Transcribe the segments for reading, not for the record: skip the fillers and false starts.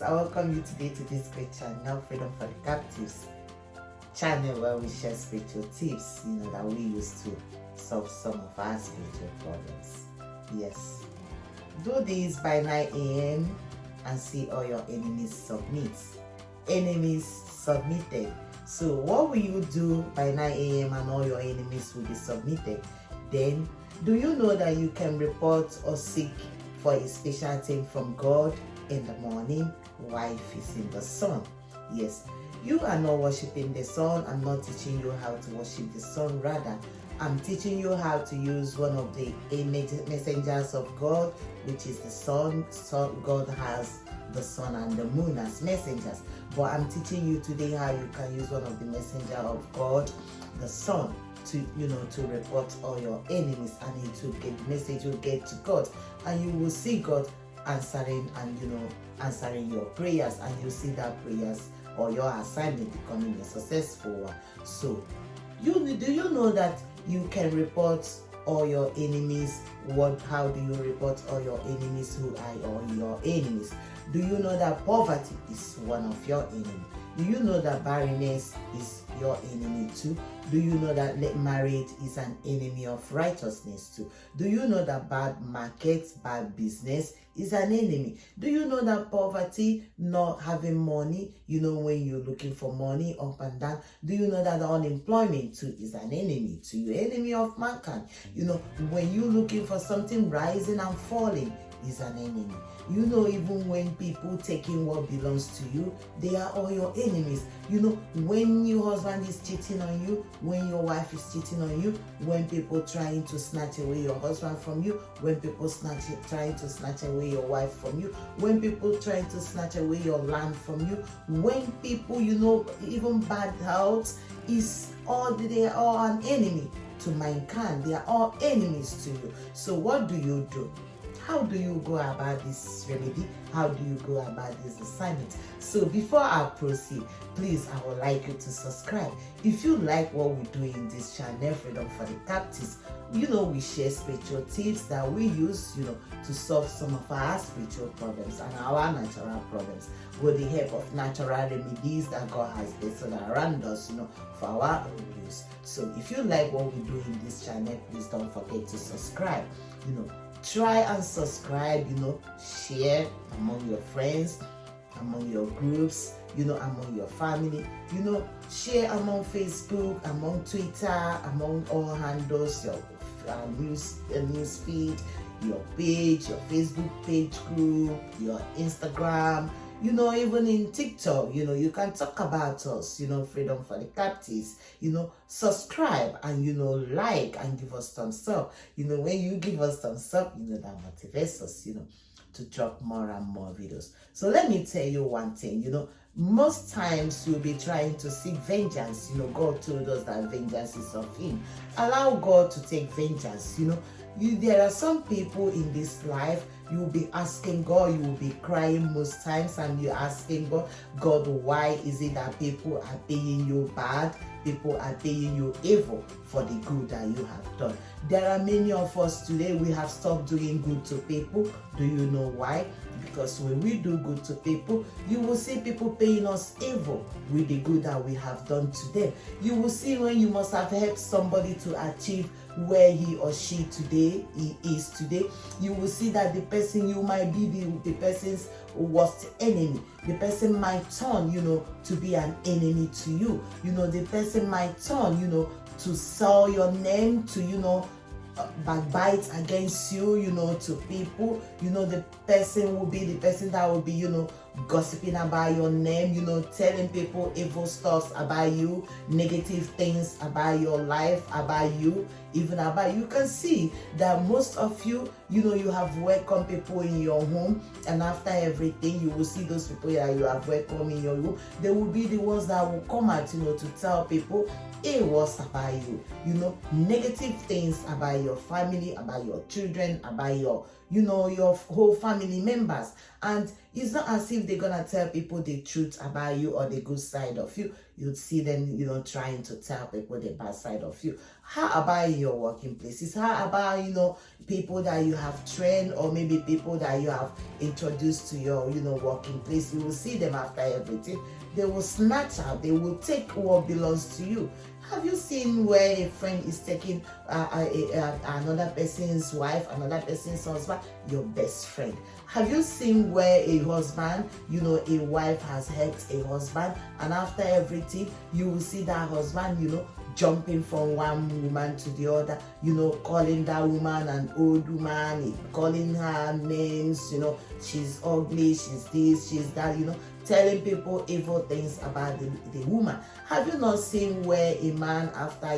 I welcome you today to this great channel, Freedom for the Captives channel, where we share spiritual tips, that we use to solve some of our spiritual problems. Yes. Do this by 9 a.m. and see all your enemies submit. Enemies submitted. So what will you do by 9 a.m. and all your enemies will be submitted? Then, do you know that you can report or seek for a special thing from God in the morning while facing the sun? Yes, you are not worshiping the sun. I'm not teaching you how to worship the sun. Rather, I'm teaching you how to use one of the messengers of God, which is the sun. So God has the sun and the moon as messengers. But I'm teaching you today how you can use one of the messenger of God, the sun, to report all your enemies, and it will get, the message will get to God, and you will see God answering and answering your prayers, and you see that prayers or your assignment becoming a successful one. So do you know that you can report all your enemies? How do you report all your enemies? Who are all your enemies? Do you know that poverty is one of your enemies? Do you know that barrenness is your enemy too? Do you know that marriage is an enemy of righteousness too? Do you know that bad markets, bad business is an enemy? Do you know that poverty, not having money, when you're looking for money up and down? Do you know that unemployment too is an enemy to you, enemy of mankind? When you're looking for something rising and falling is an enemy. Even when people taking what belongs to you, they are all your enemies. When your husband is cheating on you, when your wife is cheating on you, when people trying to snatch away your husband from you, when people trying to snatch away your wife from you, when people trying to snatch away your land from you, when people, even bad health, they are all an enemy to mankind. They are all enemies to you. So what do you do? How do you go about this remedy? How do you go about this assignment? So before I proceed, please, I would like you to subscribe. If you like what we do in this channel, Freedom for the Captives, we share spiritual tips that we use, to solve some of our spiritual problems and our natural problems with the help of natural remedies that God has bestowed around us, for our own use. So if you like what we do in this channel, please don't forget to subscribe. Try and subscribe, share among your friends, among your groups, among your family, share among Facebook, among Twitter, among all handles, your news feed, your page, your Facebook page group, your Instagram, even in TikTok, you can talk about us, Freedom for the Captives, subscribe and, like and give us thumbs up. When you give us thumbs up, that motivates us, to drop more and more videos. So let me tell you one thing, most times you'll be trying to seek vengeance. God told us that vengeance is of Him. Allow God to take vengeance. There are some people in this life, you will be asking God, you will be crying most times, and you're asking God, why is it that people are paying you bad? People are paying you evil for the good that you have done. There are many of us today, we have stopped doing good to people. Do you know why? Because when we do good to people, you will see people paying us evil with the good that we have done to them. You will see when you must have helped somebody to achieve where he or she is today, you will see that the person, you might be the person's worst enemy. The person might turn, to be an enemy to you. The person might turn, to sell your name, to, backbite against you, to people. The person will be the person that will be, gossiping about your name, telling people evil stuff about you, negative things about your life, about you, even about you. Can see that most of you, you have welcomed people in your home, and after everything, you will see those people that you have welcomed in your home. They will be the ones that will come out, to tell people what's about you, negative things about your family, about your children, about your, your whole family members. And it's not as if they're gonna tell people the truth about you or the good side of you. You'd see them, trying to tell people the bad side of you. How about in your working places? How about, people that you have trained, or maybe people that you have introduced to your, working place? You will see them after everything. They will snatch out, they will take what belongs to you. Have you seen where a friend is taking another person's wife, another person's husband? Your best friend. Have you seen where a husband, a wife has helped a husband, and after everything, you will see that husband, jumping from one woman to the other, calling that woman an old woman, calling her names, she's ugly, she's this, she's that, telling people evil things about the woman. Have you not seen where a man, after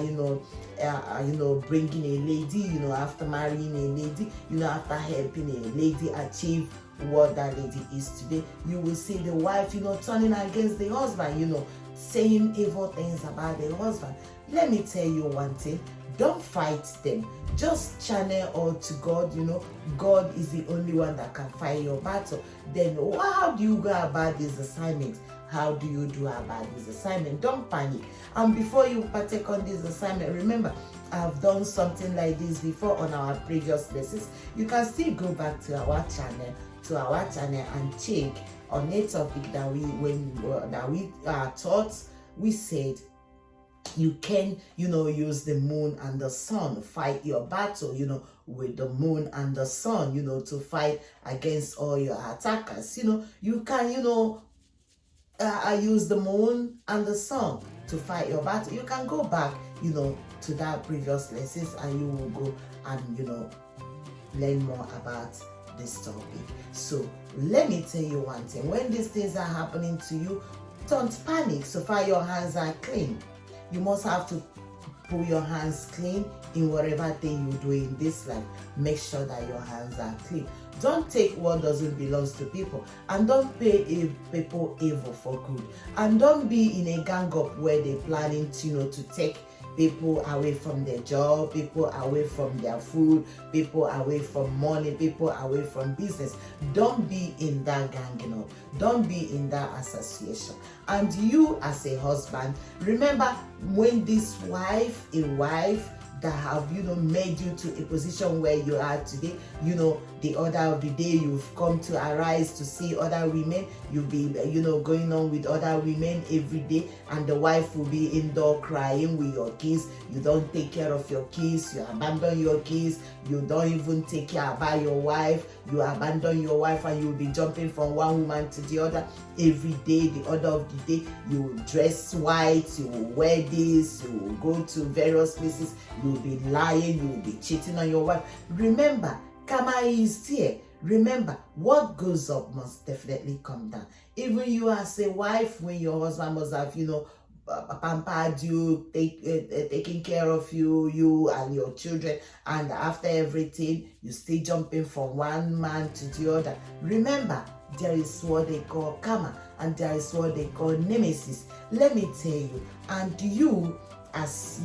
bringing a lady, after marrying a lady, after helping a lady achieve what that lady is today, you will see the wife, turning against the husband, saying evil things about the husband? Let me tell you one thing. Don't fight them. Just channel all to God. God is the only one that can fight your battle. Then how do you go about this assignment? How do you do about this assignment? Don't panic. And before you partake on this assignment, remember, I've done something like this before on our previous lessons. You can still go back to our channel and check on a topic that we taught. We said you can, use the moon and the sun, fight your battle, with the moon and the sun, to fight against all your attackers. You can, use the moon and the sun to fight your battle. You can go back, to that previous lessons, and you will go and, learn more about this topic. So let me tell you one thing. When these things are happening to you, don't panic. So far your hands are clean. You must have to put your hands clean in whatever thing you do in this life. Make sure that your hands are clean. Don't take what doesn't belong to people, and don't pay people evil for good. And don't be in a gang up where they're planning to take people away from their job, people away from their food, people away from money, people away from business. Don't be in that ganging up. Don't be in that association. And you as a husband, remember when this wife, a wife that have, made you to a position where you are today, the order of the day you've come to arise to see other women, you'll be, going on with other women every day, and the wife will be indoor crying with your kids. You don't take care of your kids, you abandon your kids, you don't even take care about your wife, you abandon your wife, and you'll be jumping from one woman to the other every day, the order of the day. You will dress white, you will wear this, you will go to various places, you will be lying, you will be cheating on your wife. Remember, karma is here. Remember, what goes up must definitely come down. Even you as a wife, when your husband must have, pampered you, taking care of you and your children, and after everything, you still jumping from one man to the other. Remember, there is what they call karma, and there is what they call nemesis. Let me tell you, and you as,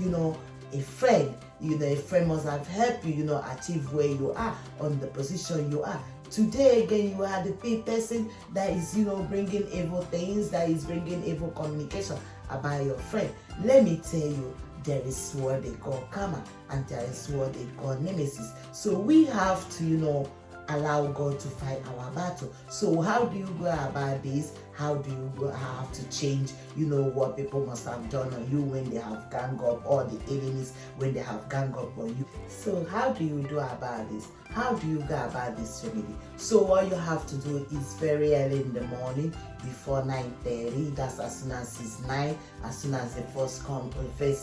a friend, a friend must have helped you, achieve where you are, on the position you are. Today again, you are the person that is, bringing evil things, that is bringing evil communication about your friend. Let me tell you, there is what they call karma, and there is what they call nemesis. So we have to, allow God to fight our battle. So how do you go about this? How do you have to change, what people must have done on you when they have gang up, or the enemies when they have gang up on you? So how do you do about this? How do you go about this remedy? So what you have to do is very early in the morning, before 9:30. That's as soon as it's 9, as soon as the first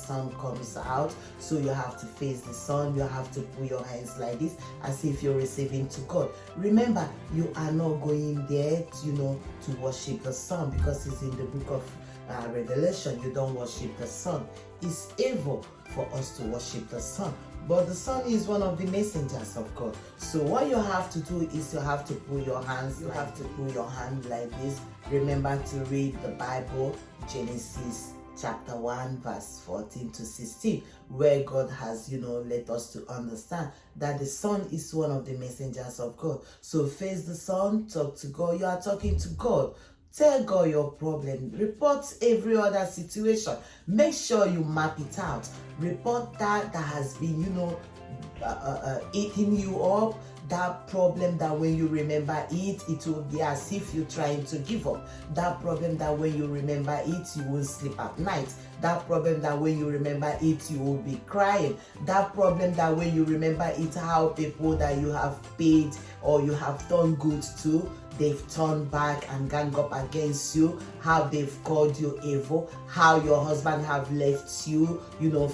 sun comes out. So you have to face the sun. You have to put your hands like this, as if you're receiving to God. Remember, you are not going there, to worship the sun, because it's in the book of Revelation. You don't worship the sun. It's evil for us to worship the sun. But the sun is one of the messengers of God. So what you have to do is you have to put your hands, like this. Remember to read the Bible, Genesis chapter 1 verse 14 to 16, where God has, let us to understand that the Son is one of the messengers of God. So face the Son, talk to God. You are talking to God. Tell God your problem. Report every other situation. Make sure you map it out. Report that has been, eating you up. That problem that when you remember it, it will be as if you're trying to give up. That problem that when you remember it, you will sleep at night. That problem that when you remember it, you will be crying. That problem that when you remember it, how people that you have paid or you have done good to, they've turned back and gang up against you, how they've called you evil, how your husband have left you,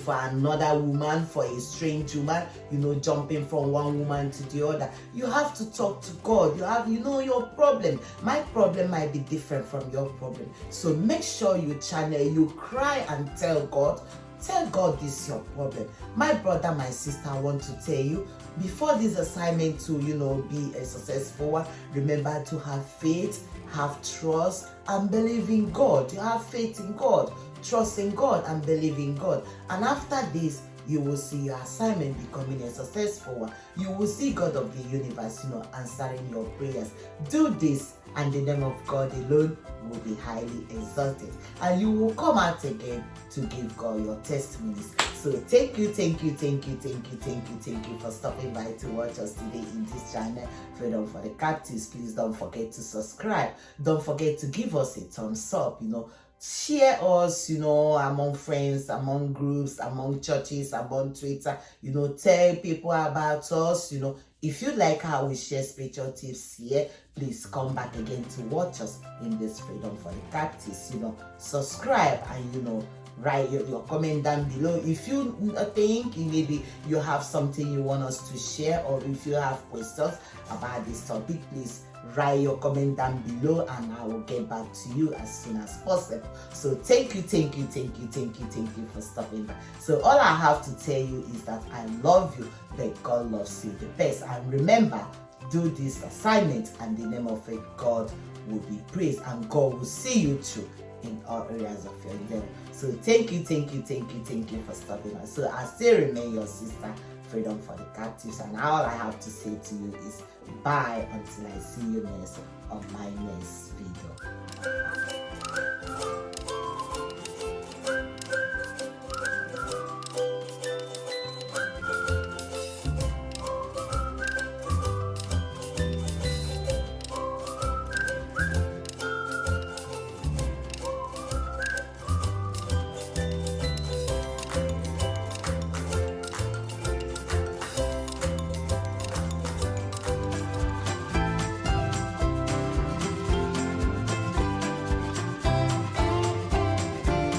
for another woman, for a strange woman, jumping from one woman to the other. You have to talk to God. You know your problem. My problem might be different from your problem. So make sure you you cry and tell God. Tell God this is your problem. My brother, my sister, I want to tell you, before this assignment to, be a successful one, remember to have faith, have trust, and believe in God. You have faith in God, trust in God, and believe in God. And after this, you will see your assignment becoming a successful one. You will see God of the universe, answering your prayers. Do this, and the name of God alone will be highly exalted. And you will come out again to give God your testimonies. So thank you for stopping by to watch us today in this channel, Freedom for the Captives. Please don't forget to subscribe. Don't forget to give us a thumbs up, Share us, among friends, among groups, among churches, among Twitter, tell people about us, If you like how we share spiritual tips here, please come back again to watch us in this Freedom for the Captives, Subscribe and, write your comment down below. If you think maybe you have something you want us to share, or if you have questions about this topic, please write your comment down below and I will get back to you as soon as possible. So thank you for stopping by. So all I have to tell you is that I love you, but God loves you the best. And remember, do this assignment and the name of it, God will be praised, and God will see you through in all areas of your endeavor. So thank you for stopping by. So I still remain your sister, Freedom for the Captives, and all I have to say to you is bye until I see you next on my next video.